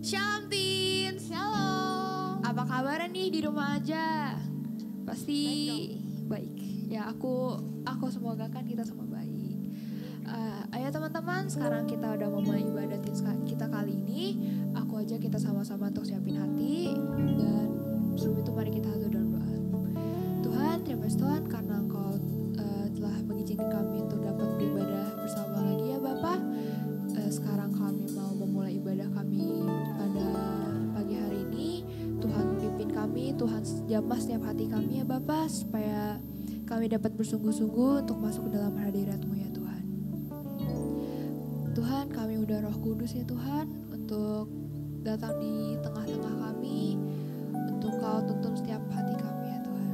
Shalom Teens. Shalom. Apa kabar nih di rumah aja? Pasti baik. Ya aku semoga kan kita semua baik. Ayo teman-teman, sekarang kita udah mau mulai ibadah Teens kita kali ini. Aku aja kita sama-sama untuk siapin hati. Dan sebelum itu mari kita satu dalam doa. Tuhan, terima kasih Tuhan karena Engkau telah mengizinkan kami untuk dapat beribadah bersama lagi ya Bapak. Sekarang kami mau memulai ibadah kami pada pagi hari ini. Tuhan pimpin kami, Tuhan jamah setiap hati kami ya Bapak, supaya kami dapat bersungguh-sungguh untuk masuk ke dalam hadirat-Mu ya Tuhan. Tuhan, kami udah Roh Kudus ya Tuhan untuk datang di tengah-tengah kami, untuk Kau tuntun setiap hati kami ya Tuhan.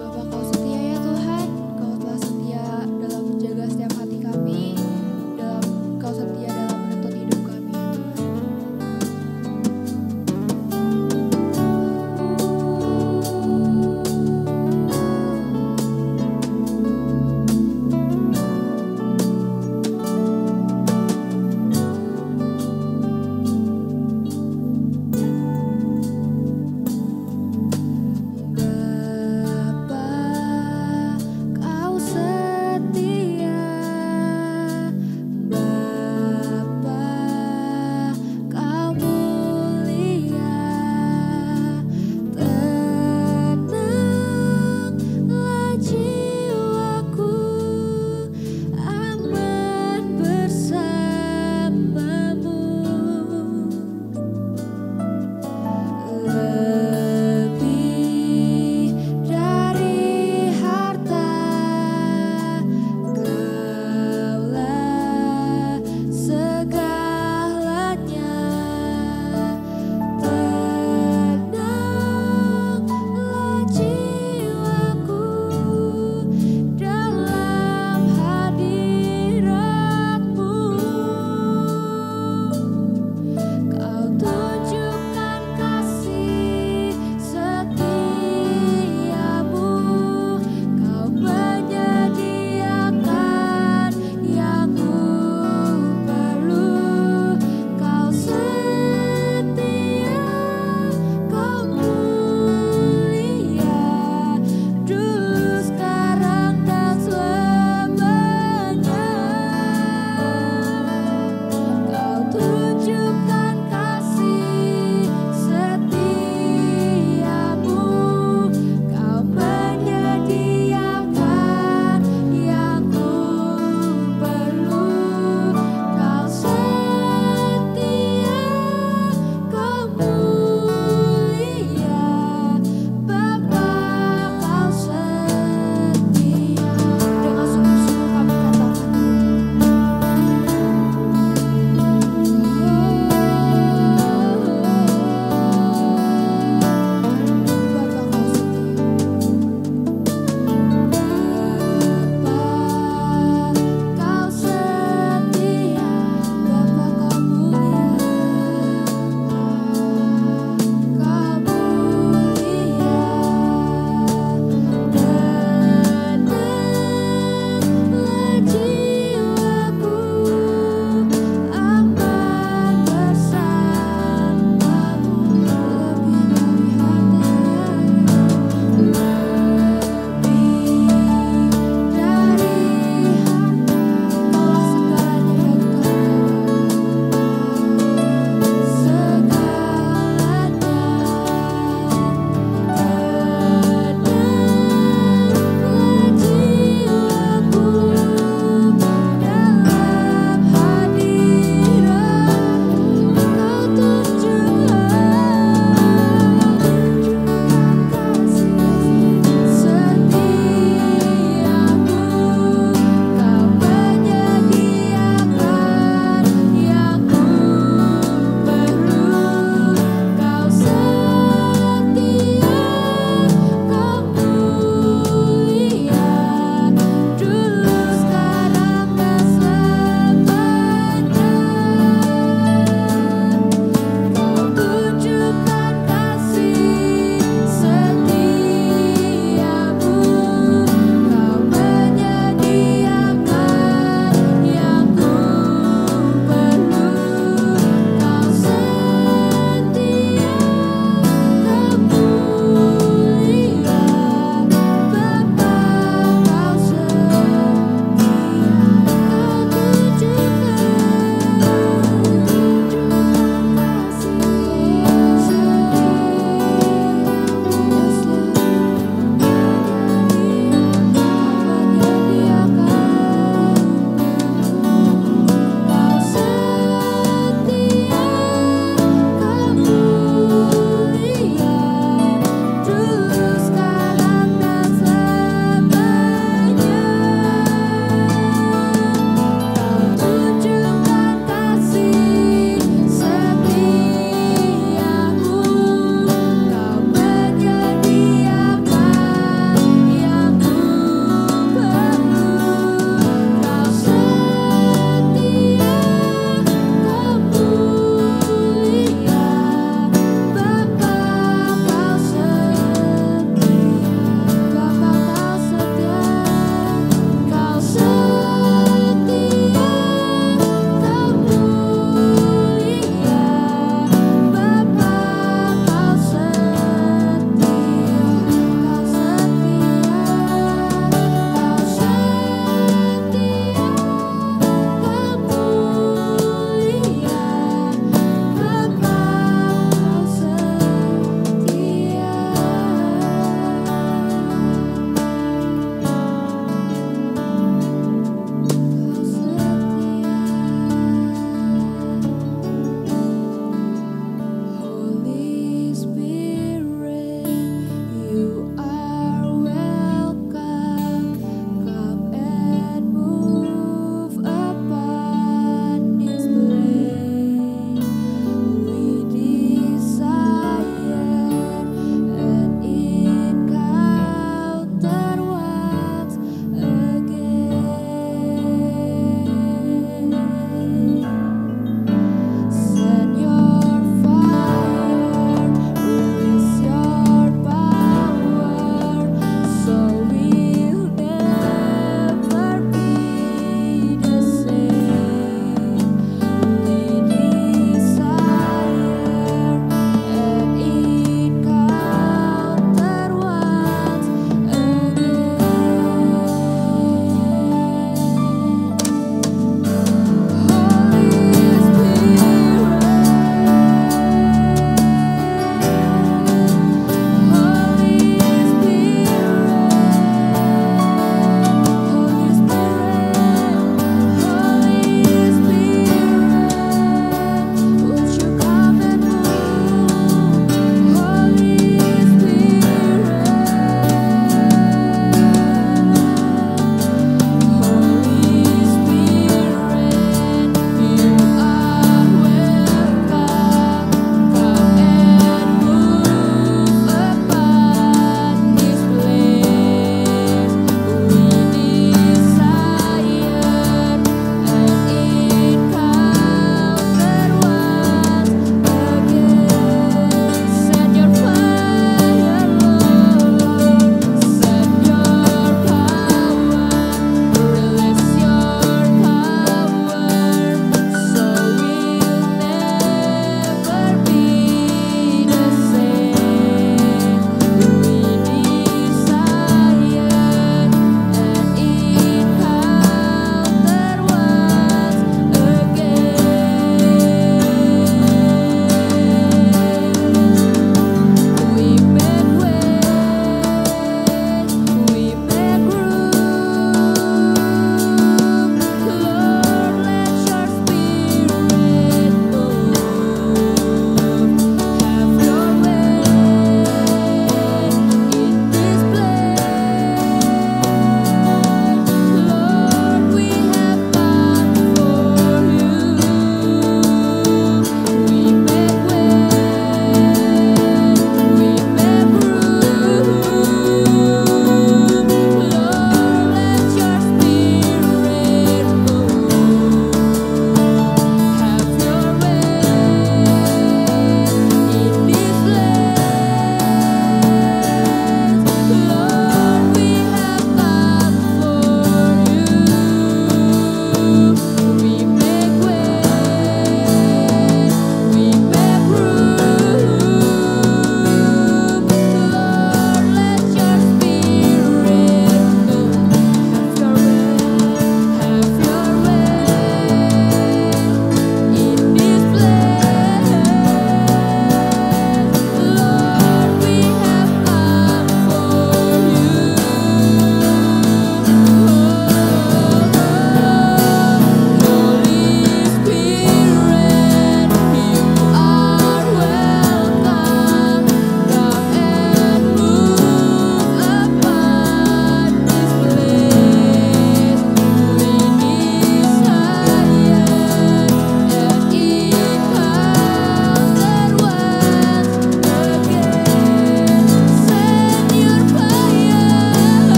Bapa, Kau setia ya Tuhan, Kau telah setia dalam menjaga setiap hati kami, Kau setia dalam menuntun hidup kami ya Tuhan.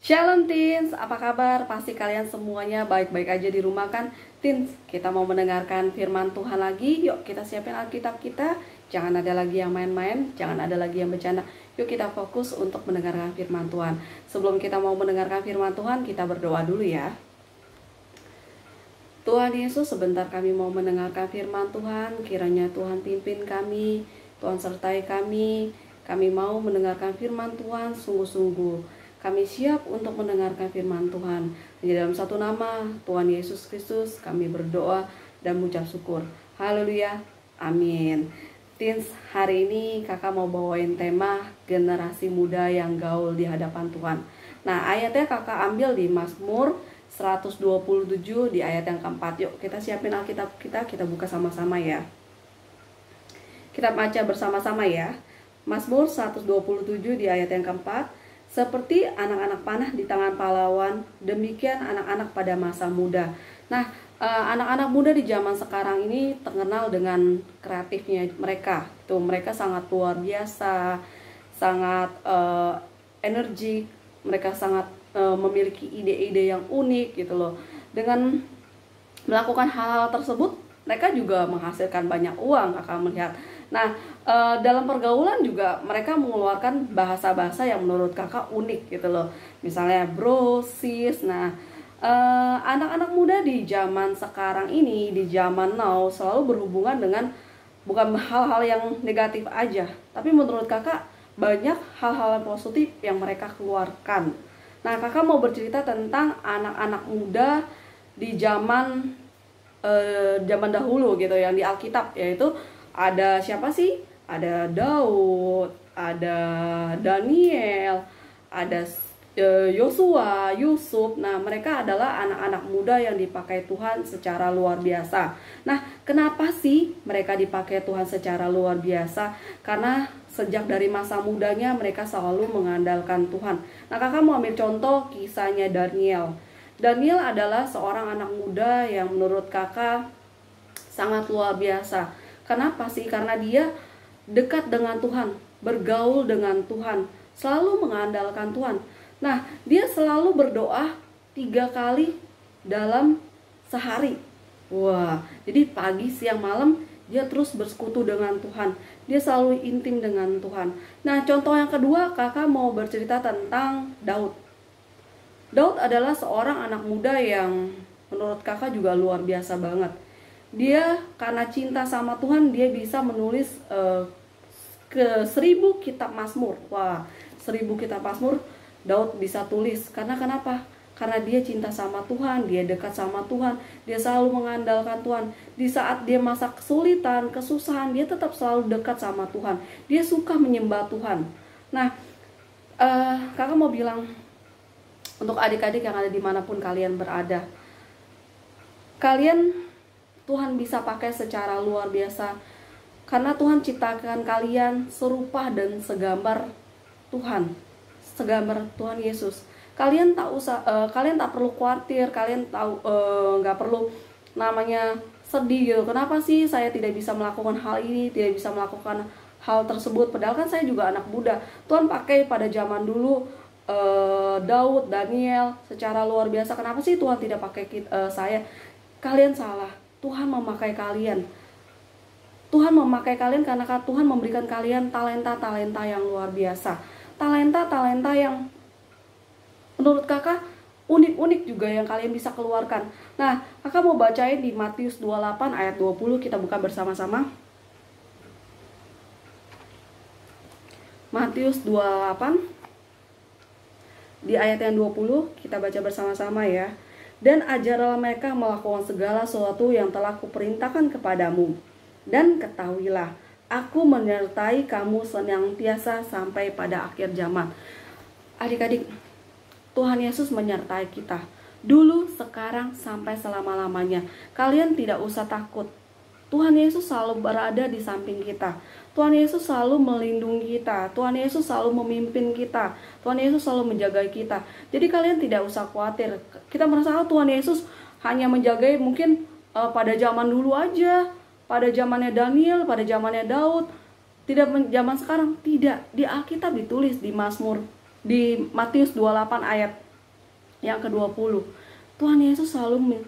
Shalom Teens, apa kabar? Pasti kalian semuanya baik-baik aja di rumah kan? Teens, kita mau mendengarkan firman Tuhan lagi. Yuk kita siapin Alkitab kita. Jangan ada lagi yang main-main, jangan ada lagi yang bercanda. Yuk kita fokus untuk mendengarkan firman Tuhan. Sebelum kita mau mendengarkan firman Tuhan, kita berdoa dulu ya. Tuhan Yesus, sebentar kami mau mendengarkan firman Tuhan. Kiranya Tuhan pimpin kami, Tuhan sertai kami. Kami mau mendengarkan firman Tuhan sungguh-sungguh. Kami siap untuk mendengarkan firman Tuhan. Di dalam satu nama Tuhan Yesus Kristus kami berdoa dan mengucap syukur. Haleluya, amin. Teens, hari ini kakak mau bawain tema generasi muda yang gaul di hadapan Tuhan. Nah, ayatnya kakak ambil di Mazmur 127 di ayat yang keempat. Yuk kita siapin Alkitab kita buka sama-sama ya. Kita baca bersama-sama ya. Mazmur 127 di ayat yang keempat. Seperti anak-anak panah di tangan pahlawan, demikian anak-anak pada masa muda. Nah, anak-anak muda di zaman sekarang ini terkenal dengan kreatifnya mereka. Tuh, mereka sangat luar biasa, sangat energik, mereka sangat memiliki ide-ide yang unik gitu loh. Dengan melakukan hal-hal tersebut, mereka juga menghasilkan banyak uang, kakak melihat. Nah, dalam pergaulan juga mereka mengeluarkan bahasa-bahasa yang menurut kakak unik gitu loh. Misalnya bro, sis. Nah, anak-anak muda di zaman sekarang ini, di zaman now, selalu berhubungan dengan bukan hal-hal yang negatif aja, tapi menurut kakak banyak hal-hal yang positif yang mereka keluarkan. Nah, kakak mau bercerita tentang anak-anak muda di zaman dahulu gitu, yang di Alkitab, yaitu ada siapa sih? Ada Daud, ada Daniel, ada Yosua, Yusuf. Nah, mereka adalah anak-anak muda yang dipakai Tuhan secara luar biasa. Nah, kenapa sih mereka dipakai Tuhan secara luar biasa? Karena sejak dari masa mudanya mereka selalu mengandalkan Tuhan. Nah, kakak mau ambil contoh kisahnya Daniel. Daniel adalah seorang anak muda yang menurut kakak sangat luar biasa. Kenapa sih? Karena dia dekat dengan Tuhan, bergaul dengan Tuhan, selalu mengandalkan Tuhan. Nah, dia selalu berdoa 3 kali dalam sehari. Wah, jadi pagi, siang, malam dia terus bersekutu dengan Tuhan. Dia selalu intim dengan Tuhan. Nah, contoh yang kedua, kakak mau bercerita tentang Daud. Daud adalah seorang anak muda yang menurut kakak juga luar biasa banget. Dia karena cinta sama Tuhan, dia bisa menulis ke 1000 kitab Mazmur. Wah, 1000 kitab Mazmur Daud bisa tulis. Karena kenapa? Karena dia cinta sama Tuhan, dia dekat sama Tuhan, dia selalu mengandalkan Tuhan. Di saat dia masa kesulitan, kesusahan, dia tetap selalu dekat sama Tuhan. Dia suka menyembah Tuhan. Nah, kakak mau bilang untuk adik-adik yang ada dimanapun kalian berada, kalian Tuhan bisa pakai secara luar biasa. Karena Tuhan ciptakan kalian serupa dan segambar Tuhan, segambar Tuhan Yesus. Kalian tak perlu khawatir, kalian nggak perlu namanya sedih gitu. Kenapa sih saya tidak bisa melakukan hal ini, tidak bisa melakukan hal tersebut? Padahal kan saya juga anak muda. Tuhan pakai pada zaman dulu Daud, Daniel secara luar biasa. Kenapa sih Tuhan tidak pakai saya? Kalian salah. Tuhan memakai kalian. Tuhan memakai kalian karena Tuhan memberikan kalian talenta-talenta yang luar biasa. Talenta-talenta yang menurut kakak unik-unik juga yang kalian bisa keluarkan. Nah, kakak mau bacain di Matius 28 ayat 20, kita buka bersama-sama. Matius 28 di ayat yang 20, kita baca bersama-sama ya. Dan ajarlah mereka melakukan segala sesuatu yang telah kuperintahkan kepadamu. Dan ketahuilah, aku menyertai kamu senantiasa sampai pada akhir zaman. Adik-adik, Tuhan Yesus menyertai kita. Dulu, sekarang, sampai selama-lamanya. Kalian tidak usah takut. Tuhan Yesus selalu berada di samping kita. Tuhan Yesus selalu melindungi kita. Tuhan Yesus selalu memimpin kita. Tuhan Yesus selalu menjaga kita. Jadi kalian tidak usah khawatir. Kita merasa Tuhan Yesus hanya menjaga mungkin pada zaman dulu aja, pada zamannya Daniel, pada zamannya Daud. Tidak zaman sekarang. Tidak. Di Alkitab ditulis di Mazmur, di Matius 28 ayat yang ke-20. Tuhan Yesus selalu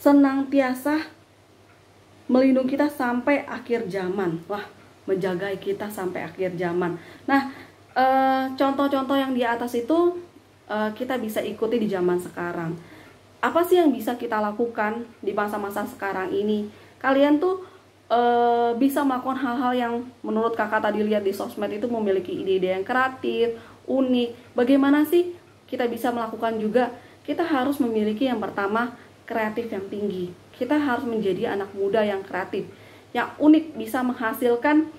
senantiasa melindungi kita sampai akhir zaman. Wah, menjaga kita sampai akhir zaman. Nah, contoh-contoh yang di atas itu kita bisa ikuti di zaman sekarang. apa sih yang bisa kita lakukan di masa-masa sekarang ini? Kalian tuh bisa melakukan hal-hal yang menurut kakak tadi lihat di sosmed itu memiliki ide-ide yang kreatif, unik. Bagaimana sih kita bisa melakukan juga? Kita harus memiliki yang pertama kreatif yang tinggi. Kita harus menjadi anak muda yang kreatif, yang unik, bisa menghasilkan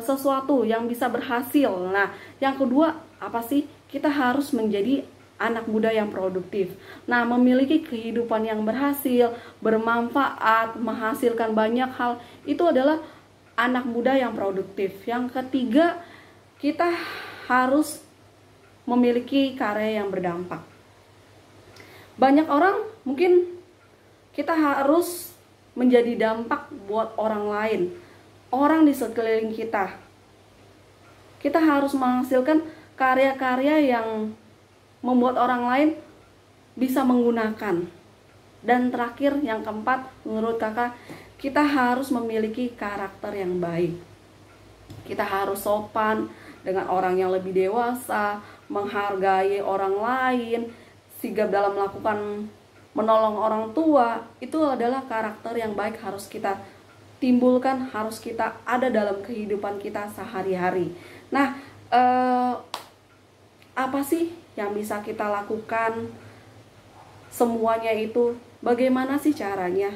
sesuatu yang bisa berhasil. Nah, yang kedua apa sih? Kita harus menjadi anak muda yang produktif. Nah, memiliki kehidupan yang berhasil, bermanfaat, menghasilkan banyak hal, itu adalah anak muda yang produktif. Yang ketiga, kita harus memiliki karya yang berdampak. Banyak orang mungkin kita harus menjadi dampak buat orang lain, orang di sekeliling kita. Kita harus menghasilkan karya-karya yang membuat orang lain bisa menggunakan. Dan terakhir, yang keempat, menurut kakak, kita harus memiliki karakter yang baik. Kita harus sopan dengan orang yang lebih dewasa, menghargai orang lain, sigap dalam melakukan menolong orang tua. Itu adalah karakter yang baik harus kita timbulkan, harus kita ada dalam kehidupan kita sehari-hari. Nah, apa sih yang bisa kita lakukan? Semuanya itu bagaimana sih caranya?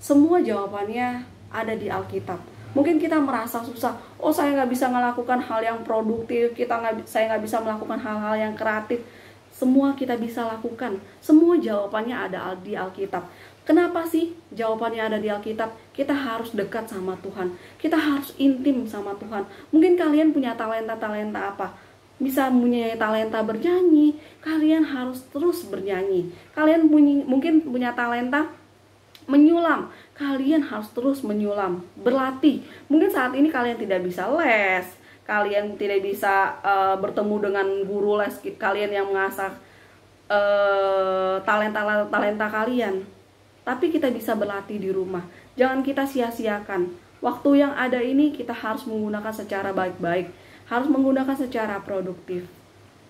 Semua jawabannya ada di Alkitab. Mungkin kita merasa susah, oh saya nggak bisa melakukan hal yang produktif, saya nggak bisa melakukan hal-hal yang kreatif. Semua kita bisa lakukan, semua jawabannya ada di Alkitab. Kenapa sih jawabannya ada di Alkitab? Kita harus dekat sama Tuhan, kita harus intim sama Tuhan. Mungkin kalian punya talenta-talenta apa? Bisa punya talenta bernyanyi, kalian harus terus bernyanyi. Kalian mungkin punya talenta menyulam, kalian harus terus menyulam, berlatih. Mungkin saat ini kalian tidak bisa les, kalian tidak bisa bertemu dengan guru les kalian yang mengasah talenta kalian. Tapi kita bisa berlatih di rumah. Jangan kita sia-siakan. Waktu yang ada ini kita harus menggunakan secara baik-baik, harus menggunakan secara produktif.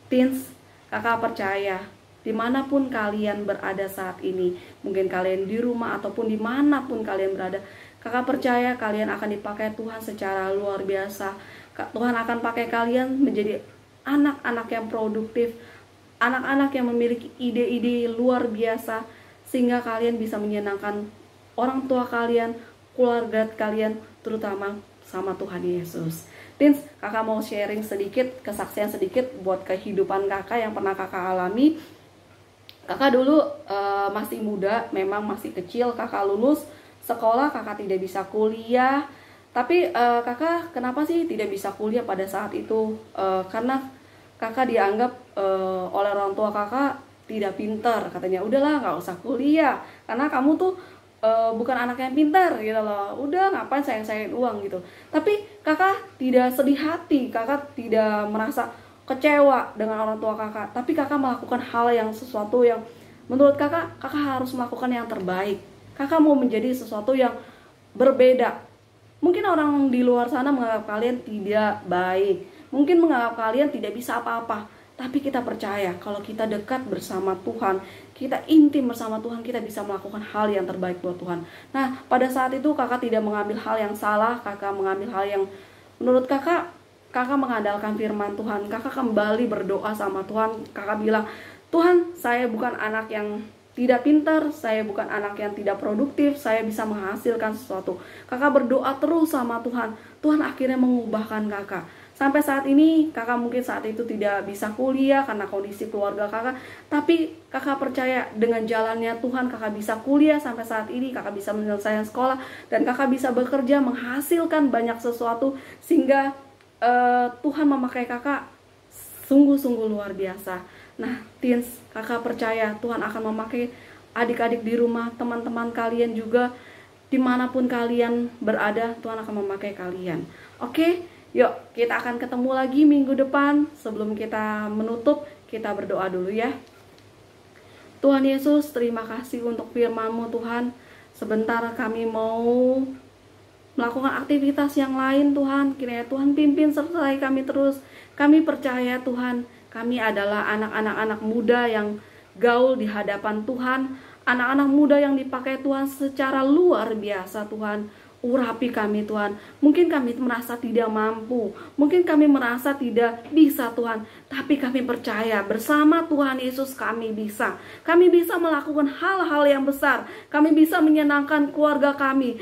Teens, kakak percaya dimanapun kalian berada saat ini, mungkin kalian di rumah ataupun dimanapun kalian berada, kakak percaya kalian akan dipakai Tuhan secara luar biasa. Tuhan akan pakai kalian menjadi anak-anak yang produktif, anak-anak yang memiliki ide-ide luar biasa, sehingga kalian bisa menyenangkan orang tua kalian, keluarga kalian, terutama sama Tuhan Yesus. Teens, kakak mau sharing sedikit, kesaksian sedikit buat kehidupan kakak yang pernah kakak alami. Kakak dulu masih muda, memang masih kecil, kakak lulus sekolah, kakak tidak bisa kuliah. Tapi kakak kenapa sih tidak bisa kuliah pada saat itu? Karena kakak dianggap oleh orang tua kakak tidak pintar. Katanya, udahlah nggak usah kuliah, karena kamu tuh bukan anak yang pintar gitu loh. Udah ngapain sayang-sayangin uang gitu. Tapi kakak tidak sedih hati, kakak tidak merasa kecewa dengan orang tua kakak. Tapi kakak melakukan hal yang sesuatu yang menurut kakak harus melakukan yang terbaik. Kakak mau menjadi sesuatu yang berbeda. Mungkin orang di luar sana menganggap kalian tidak baik, mungkin menganggap kalian tidak bisa apa-apa. Tapi kita percaya kalau kita dekat bersama Tuhan, kita intim bersama Tuhan, kita bisa melakukan hal yang terbaik buat Tuhan. Nah, pada saat itu kakak tidak mengambil hal yang salah, kakak mengambil hal yang menurut kakak mengandalkan firman Tuhan. Kakak kembali berdoa sama Tuhan, kakak bilang, Tuhan, saya bukan anak yang tidak pintar, saya bukan anak yang tidak produktif, saya bisa menghasilkan sesuatu. Kakak berdoa terus sama Tuhan, Tuhan akhirnya mengubahkan kakak. Sampai saat ini kakak mungkin saat itu tidak bisa kuliah karena kondisi keluarga kakak, tapi kakak percaya dengan jalannya Tuhan kakak bisa kuliah sampai saat ini, kakak bisa menyelesaikan sekolah, dan kakak bisa bekerja menghasilkan banyak sesuatu, sehingga Tuhan memakai kakak sungguh-sungguh luar biasa. Nah, teens, kakak percaya Tuhan akan memakai adik-adik di rumah, teman-teman kalian juga, dimanapun kalian berada, Tuhan akan memakai kalian. Oke? Yuk, kita akan ketemu lagi minggu depan. Sebelum kita menutup, kita berdoa dulu ya. Tuhan Yesus, terima kasih untuk firman-Mu Tuhan. Sebentar kami mau melakukan aktivitas yang lain Tuhan. Kiranya Tuhan pimpin sertai kami terus. Kami percaya Tuhan, kami adalah anak-anak muda yang gaul di hadapan Tuhan. Anak-anak muda yang dipakai Tuhan secara luar biasa Tuhan. Urapi kami Tuhan. Mungkin kami merasa tidak mampu, mungkin kami merasa tidak bisa Tuhan, tapi kami percaya bersama Tuhan Yesus kami bisa. Kami bisa melakukan hal-hal yang besar. Kami bisa menyenangkan keluarga kami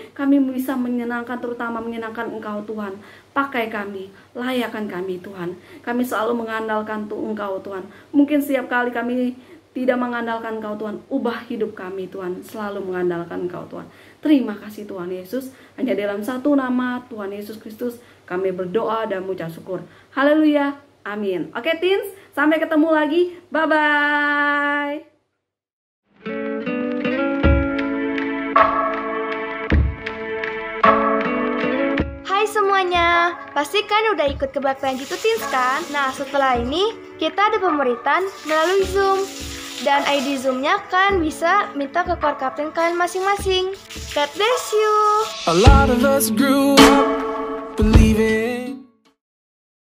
bisa menyenangkan, terutama menyenangkan Engkau Tuhan. Pakai kami, layakkan kami Tuhan. Kami selalu mengandalkan Engkau Tuhan. Mungkin setiap kali kami tidak mengandalkan Engkau Tuhan, ubah hidup kami Tuhan, selalu mengandalkan Engkau Tuhan. Terima kasih Tuhan Yesus. Hanya dalam satu nama Tuhan Yesus Kristus kami berdoa dan mengucap syukur. Haleluya. Amin. Oke teens, sampai ketemu lagi. Bye-bye. Hai semuanya, pasti kan udah ikut kebaktian Gitu Teens kan? Nah setelah ini kita ada pemberitaan melalui Zoom. Dan ID Zoom-nya kan bisa minta ke core captain kalian masing-masing. God bless you. A lot of us grew up